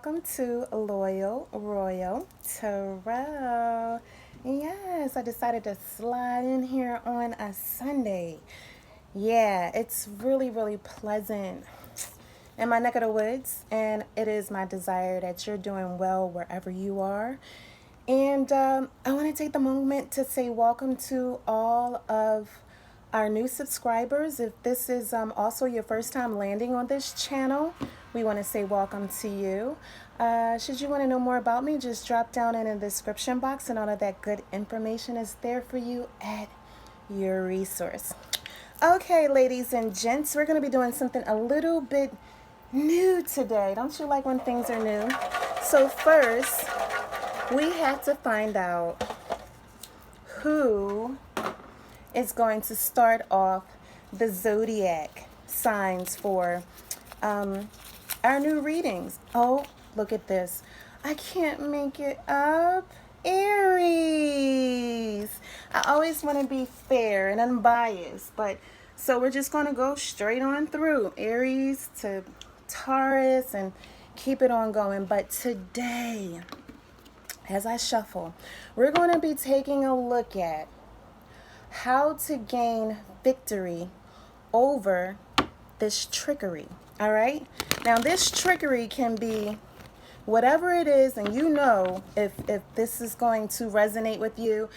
welcome to Loyal Royal Tarot. Yes, I decided to slide in here on a Sunday. Yeah, it's really pleasant in my neck of the woods, and it is my desire that you're doing well wherever you are. And I want to take the moment to say welcome to all of our new subscribers. If this is also your first time landing on this channel, we want to say welcome to you. Should you want to know more about me, just drop down in the description box, and all of that good information is there for you at your resource. Okay, ladies and gents, we're going to be doing something a little bit new today. Don't you like when things are new? So first, we have to find out who is going to start off the zodiac signs for our new readings. Oh, look at this. I can't make it up. Aries. I always want to be fair and unbiased, but so we're just going to go straight on through Aries to Taurus and keep it on going. But today, as I shuffle, we're going to be taking a look at how to gain victory over this trickery. All right. Now, this trickery can be whatever it is, and you know if this is going to resonate with you.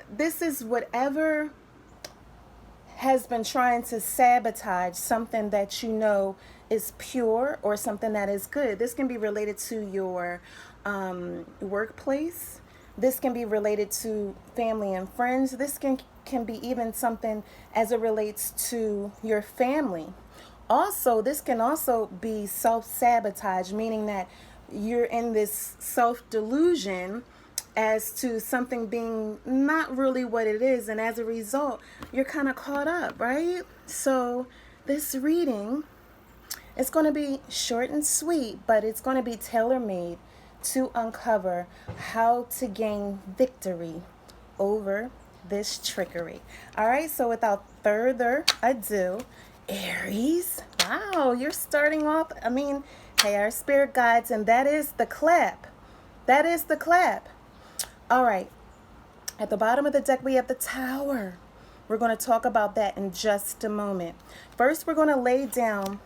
This is whatever has been trying to sabotage something that you know is pure or something that is good. This can be related to your workplace. This can be related to family and friends. This can be even something as it relates to your family. Also, this can also be self-sabotage, meaning that you're in this self-delusion as to something being not really what it is, and as a result, you're kind of caught up, right? So this reading is going to be short and sweet, but it's going to be tailor-made to uncover how to gain victory over this trickery. All right, so without further ado, Aries, wow, you're starting off. I mean, hey, our spirit guides, and that is the clap. That is the clap. All right, at the bottom of the deck, we have the Tower. We're going to talk about that in just a moment. First, we're going to lay down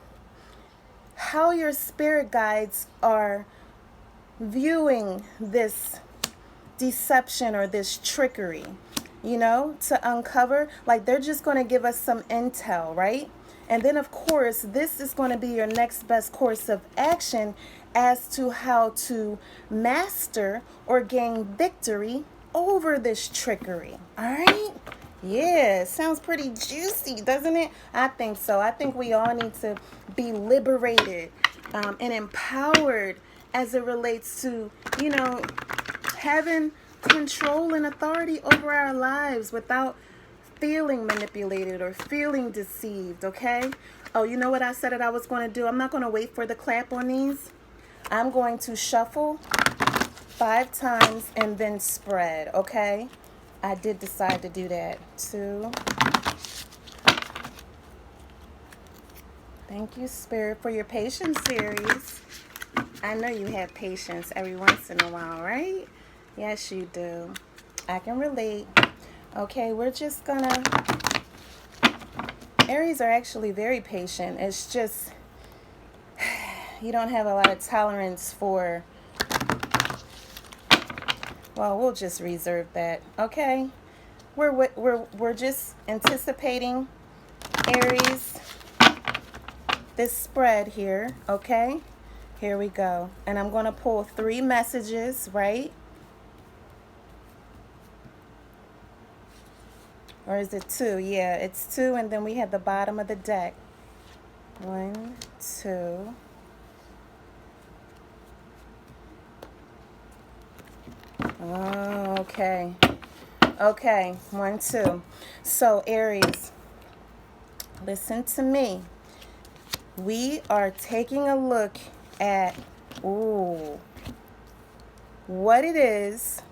how your spirit guides are viewing this deception or this trickery, you know, to uncover. Like, they're just going to give us some intel, right? And then, of course, this is going to be your next best course of action as to how to master or gain victory over this trickery. All right? Yeah, sounds pretty juicy, doesn't it? I think so. I think we all need to be liberated and empowered as it relates to, you know, having control and authority over our lives without feeling manipulated or feeling deceived, okay? Oh, you know what I said that I was going to do? I'm not going to wait for the clap on these. I'm going to shuffle 5 times and then spread, okay? I did decide to do that. 2. Thank you, Spirit, for your patience, Aries. I know you have patience every once in a while, right? Yes, you do. I can relate. Okay, we're just gonna... Aries are actually very patient. It's just you don't have a lot of tolerance for... Well, we'll just reserve that. Okay, we're just anticipating, Aries, this spread here. Okay, here we go, and I'm going to pull 3 messages, right? Or is it 2? Yeah, it's 2, and then we have the bottom of the deck. 1, 2. Oh, okay. Okay, 1, 2. So, Aries, listen to me. We are taking a look at, what it is.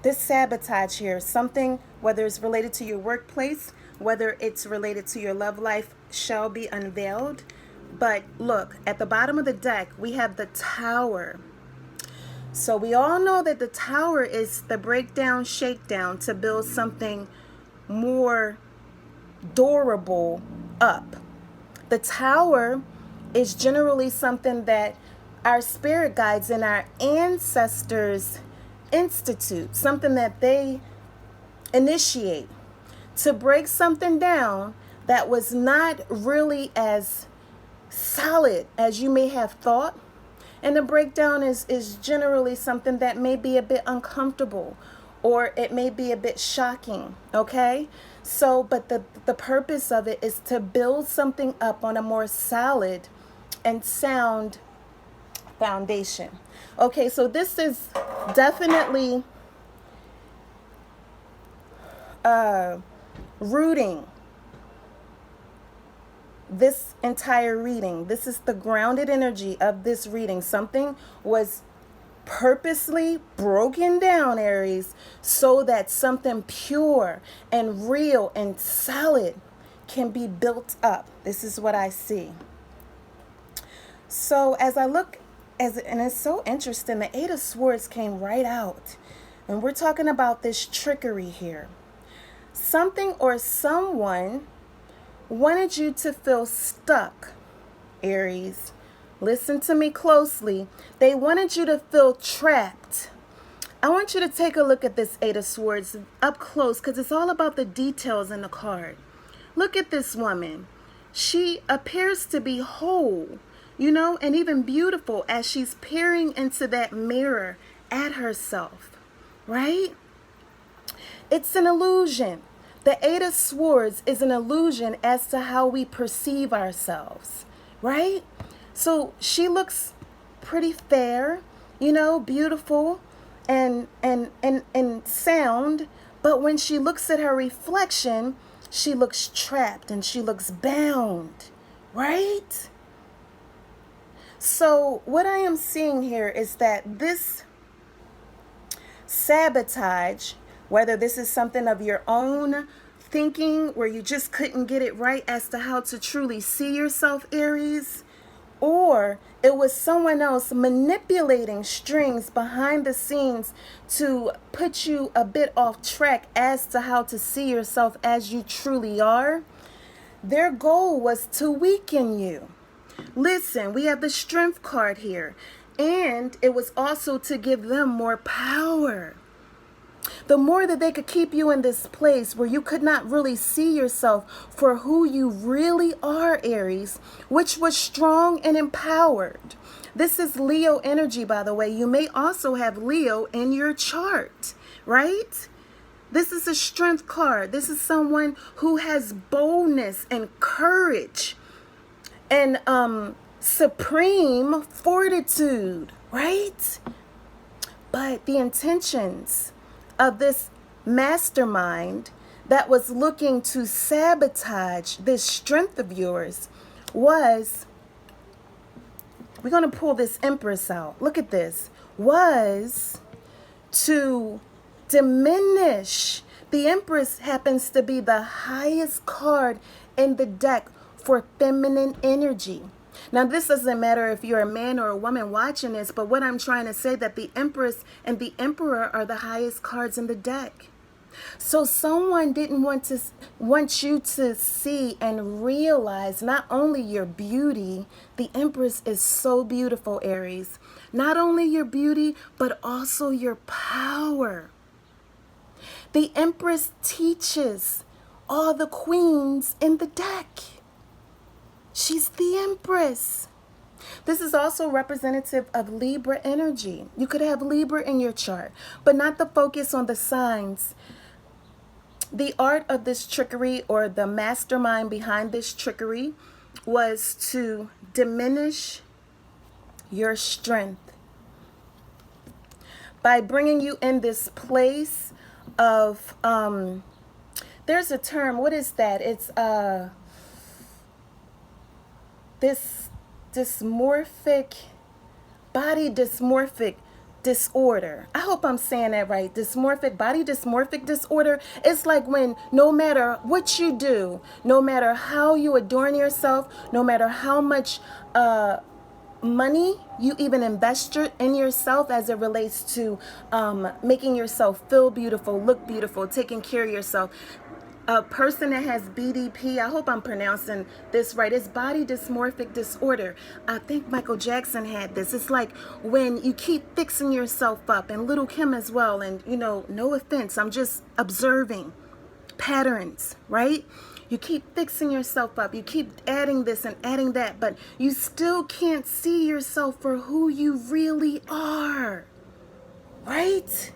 This sabotage here, something, whether it's related to your workplace, whether it's related to your love life, shall be unveiled. But look, at the bottom of the deck, we have the Tower. So we all know that the Tower is the breakdown, shakedown to build something more durable up. The Tower is generally something that our spirit guides and our ancestors institute, something that they initiate to break something down that was not really as solid as you may have thought. And the breakdown is generally something that may be a bit uncomfortable or it may be a bit shocking, okay? So, but the purpose of it is to build something up on a more solid and sound foundation. Okay, so this is definitely rooting this entire reading. This is the grounded energy of this reading. Something was purposely broken down, Aries, so that something pure and real and solid can be built up. This is what I see. So as I look, and it's so interesting, the Eight of Swords came right out. And we're talking about this trickery here. Something or someone wanted you to feel stuck, Aries. Listen to me closely. They wanted you to feel trapped. I want you to take a look at this Eight of Swords up close because it's all about the details in the card. Look at this woman. She appears to be whole, you know, and even beautiful as she's peering into that mirror at herself, right? It's an illusion. The Eight of Swords is an illusion as to how we perceive ourselves, right? So she looks pretty fair, you know, beautiful and sound, but when she looks at her reflection, she looks trapped and she looks bound, right? So what I am seeing here is that this sabotage, whether this is something of your own thinking where you just couldn't get it right as to how to truly see yourself, Aries, or it was someone else manipulating strings behind the scenes to put you a bit off track as to how to see yourself as you truly are, their goal was to weaken you. Listen, we have the Strength card here, and it was also to give them more power. The more that they could keep you in this place where you could not really see yourself for who you really are, Aries, which was strong and empowered. This is Leo energy, by the way. You may also have Leo in your chart, right? This is a Strength card. This is someone who has boldness and courage and supreme fortitude, right? But the intentions of this mastermind that was looking to sabotage this strength of yours was, we're going to pull this Empress out. Look at this. Was to diminish. The Empress happens to be the highest card in the deck for feminine energy. Now, this doesn't matter if you're a man or a woman watching this, but what I'm trying to say that the Empress and the Emperor are the highest cards in the deck. So someone didn't want you to see and realize not only your beauty, the Empress is so beautiful, Aries. Not only your beauty, but also your power. The Empress teaches all the queens in the deck. She's the Empress. This is also representative of Libra energy. You could have Libra in your chart, but not the focus on the signs. The art of this trickery, or the mastermind behind this trickery, was to diminish your strength by bringing you in this place of, there's a term, what is that? It's this dysmorphic, body dysmorphic disorder. I hope I'm saying that right. Body dysmorphic disorder. It's like when no matter what you do, no matter how you adorn yourself, no matter how much money you even invest in yourself as it relates to making yourself feel beautiful, look beautiful, taking care of yourself. A person that has BDP, I hope I'm pronouncing this right, it's body dysmorphic disorder. I think Michael Jackson had this. It's like when you keep fixing yourself up, and Little Kim as well, and no offense, I'm just observing patterns, right? You keep fixing yourself up, you keep adding this and adding that, but you still can't see yourself for who you really are, right?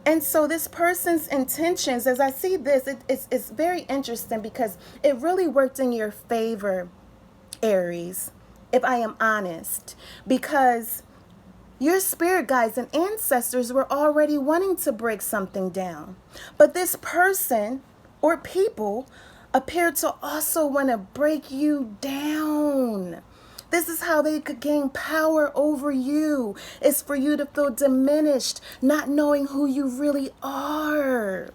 And so this person's intentions, as I see this, it's very interesting because it really worked in your favor, Aries, if I am honest, because your spirit guides and ancestors were already wanting to break something down. But this person or people appear to also want to break you down. This is how they could gain power over you. It's for you to feel diminished, not knowing who you really are.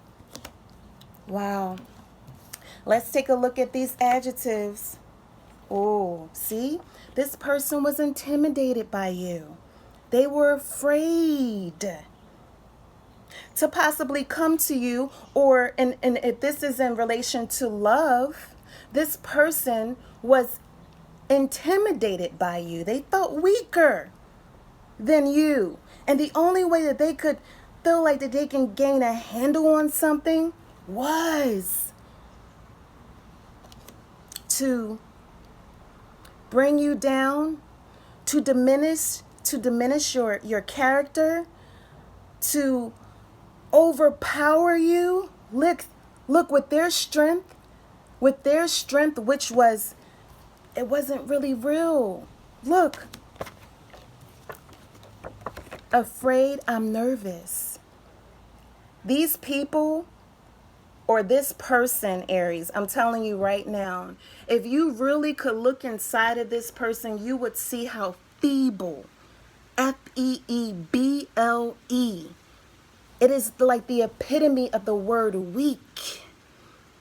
Wow. Let's take a look at these adjectives. Oh, see? This person was intimidated by you. They were afraid to possibly come to you, or and if this is in relation to love, this person was intimidated by you. They felt weaker than you. And the only way that they could feel like that they can gain a handle on something was to bring you down, to diminish your character, to overpower you. Look with their strength, which was, it wasn't really real. Look. Afraid, I'm nervous. These people, or this person, Aries, I'm telling you right now, if you really could look inside of this person, you would see how feeble, Feeble. It is like the epitome of the word weak.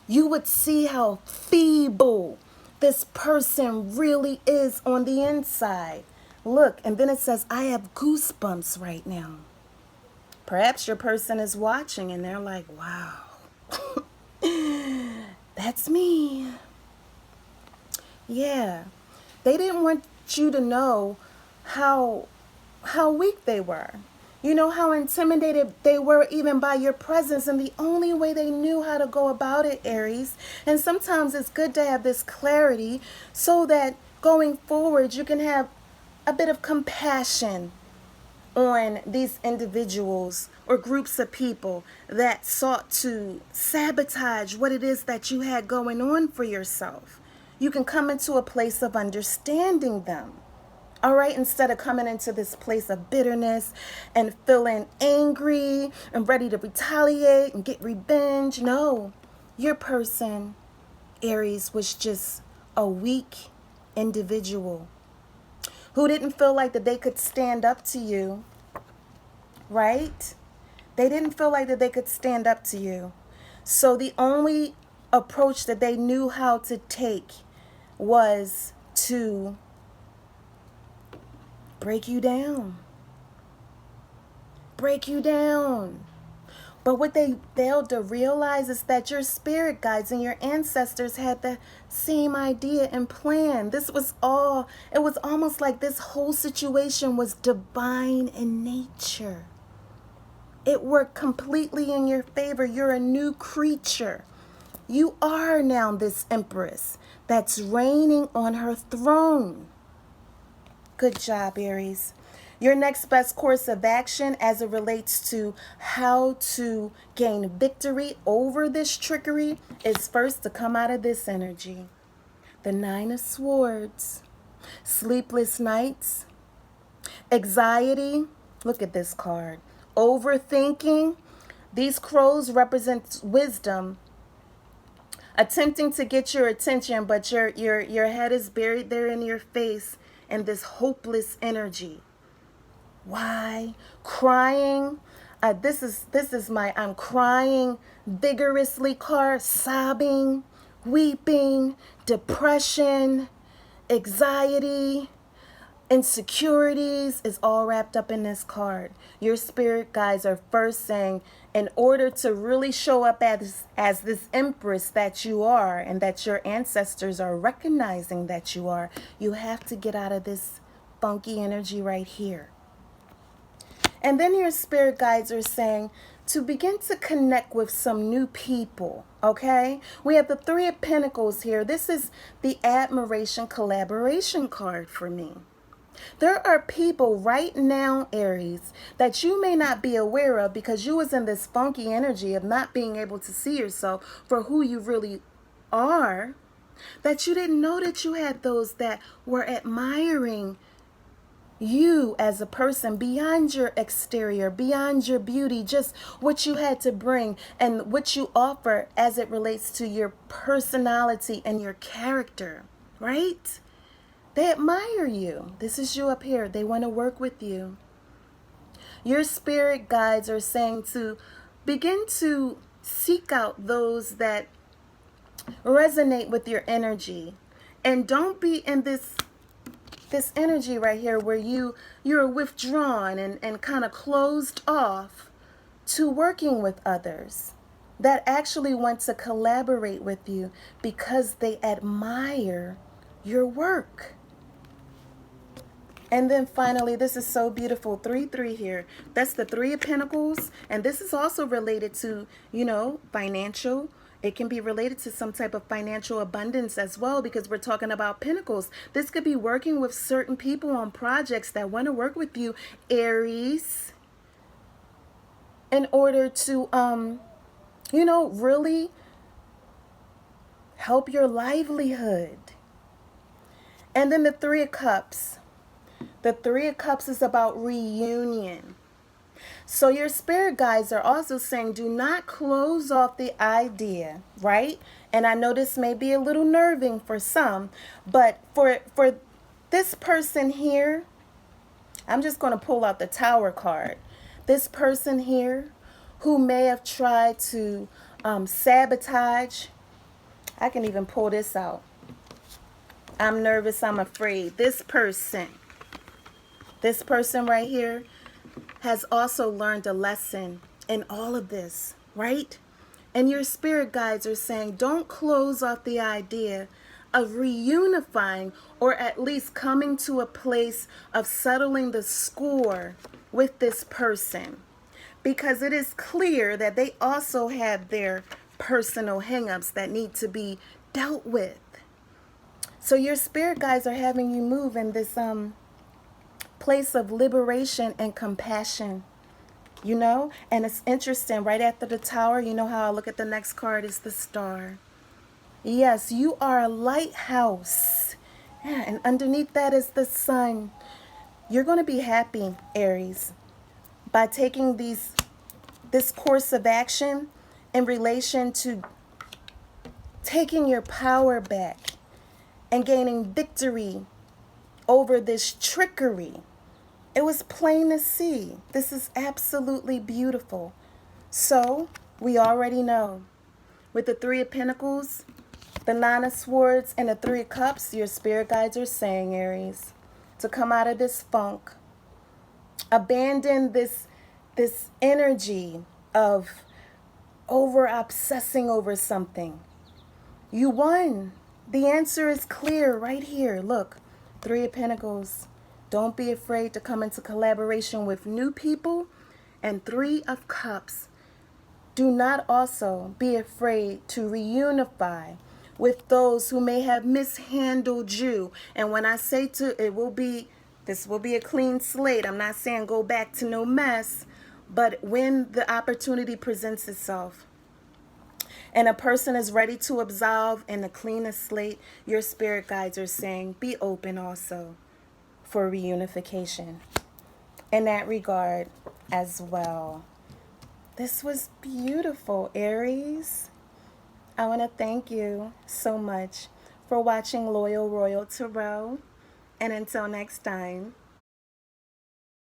You would see how feeble this person really is on the inside. Look, and then it says, I have goosebumps right now. Perhaps your person is watching and they're like, wow, that's me. Yeah, they didn't want you to know how weak they were. You know how intimidated they were even by your presence, and the only way they knew how to go about it, Aries. And sometimes it's good to have this clarity so that going forward you can have a bit of compassion on these individuals or groups of people that sought to sabotage what it is that you had going on for yourself. You can come into a place of understanding them. All right, instead of coming into this place of bitterness and feeling angry and ready to retaliate and get revenge. No, your person, Aries, was just a weak individual who didn't feel like that they could stand up to you, right? They didn't feel like that they could stand up to you. So the only approach that they knew how to take was to break you down. Break you down. But what they failed to realize is that your spirit guides and your ancestors had the same idea and plan. It was almost like this whole situation was divine in nature. It worked completely in your favor. You're a new creature. You are now this Empress that's reigning on her throne. Good job, Aries. Your next best course of action as it relates to how to gain victory over this trickery is first to come out of this energy. The Nine of Swords, sleepless nights, anxiety. Look at this card. Overthinking. These crows represent wisdom, attempting to get your attention, but your head is buried there in your face, and this hopeless energy. Why? Crying. This is my I'm crying vigorously card. Sobbing, weeping, depression, anxiety, insecurities is all wrapped up in this card. Your spirit guides are first saying, in order to really show up as this empress that you are and that your ancestors are recognizing that you are, you have to get out of this funky energy right here. And then your spirit guides are saying to begin to connect with some new people, okay? We have the Three of Pentacles here. This is the admiration collaboration card for me. There are people right now, Aries, that you may not be aware of because you was in this funky energy of not being able to see yourself for who you really are, that you didn't know that you had those that were admiring you as a person beyond your exterior, beyond your beauty, just what you had to bring and what you offer as it relates to your personality and your character, right? They admire you. This is you up here. They want to work with you. Your spirit guides are saying to begin to seek out those that resonate with your energy. And don't be in this energy right here where you're withdrawn and kind of closed off to working with others that actually want to collaborate with you because they admire your work. And then finally, this is so beautiful, 3-3 here. That's the Three of Pentacles. And this is also related to, financial. It can be related to some type of financial abundance as well because we're talking about pentacles. This could be working with certain people on projects that want to work with you, Aries, in order to, really help your livelihood. And then the Three of Cups. The Three of Cups is about reunion. So your spirit guides are also saying, do not close off the idea, right? And I know this may be a little nerving for some, but for this person here, I'm just going to pull out the Tower card. This person here who may have tried to sabotage. I can even pull this out. I'm nervous, I'm afraid. This person right here has also learned a lesson in all of this, right? And your spirit guides are saying, don't close off the idea of reunifying or at least coming to a place of settling the score with this person. Because it is clear that they also have their personal hangups that need to be dealt with. So your spirit guides are having you move in this place of liberation and compassion, and it's interesting. Right after the Tower, you know how I look at the next card is the Star. Yes, you are a lighthouse. Yeah, and underneath that is the Sun. You're going to be happy, Aries, by taking this course of action in relation to taking your power back and gaining victory over this trickery. It was plain to see. This is absolutely beautiful. So, we already know. With the Three of Pentacles, the Nine of Swords, and the Three of Cups, your spirit guides are saying, Aries, to come out of this funk. Abandon this energy of over-obsessing over something. You won. The answer is clear right here. Look, Three of Pentacles. Don't be afraid to come into collaboration with new people. And Three of Cups. Do not also be afraid to reunify with those who may have mishandled you. And when I say this will be a clean slate. I'm not saying go back to no mess. But when the opportunity presents itself and a person is ready to absolve in the cleanest slate, your spirit guides are saying, be open also for reunification in that regard as well. This was beautiful, Aries. I want to thank you so much for watching Loyal Royal Tarot. And until next time,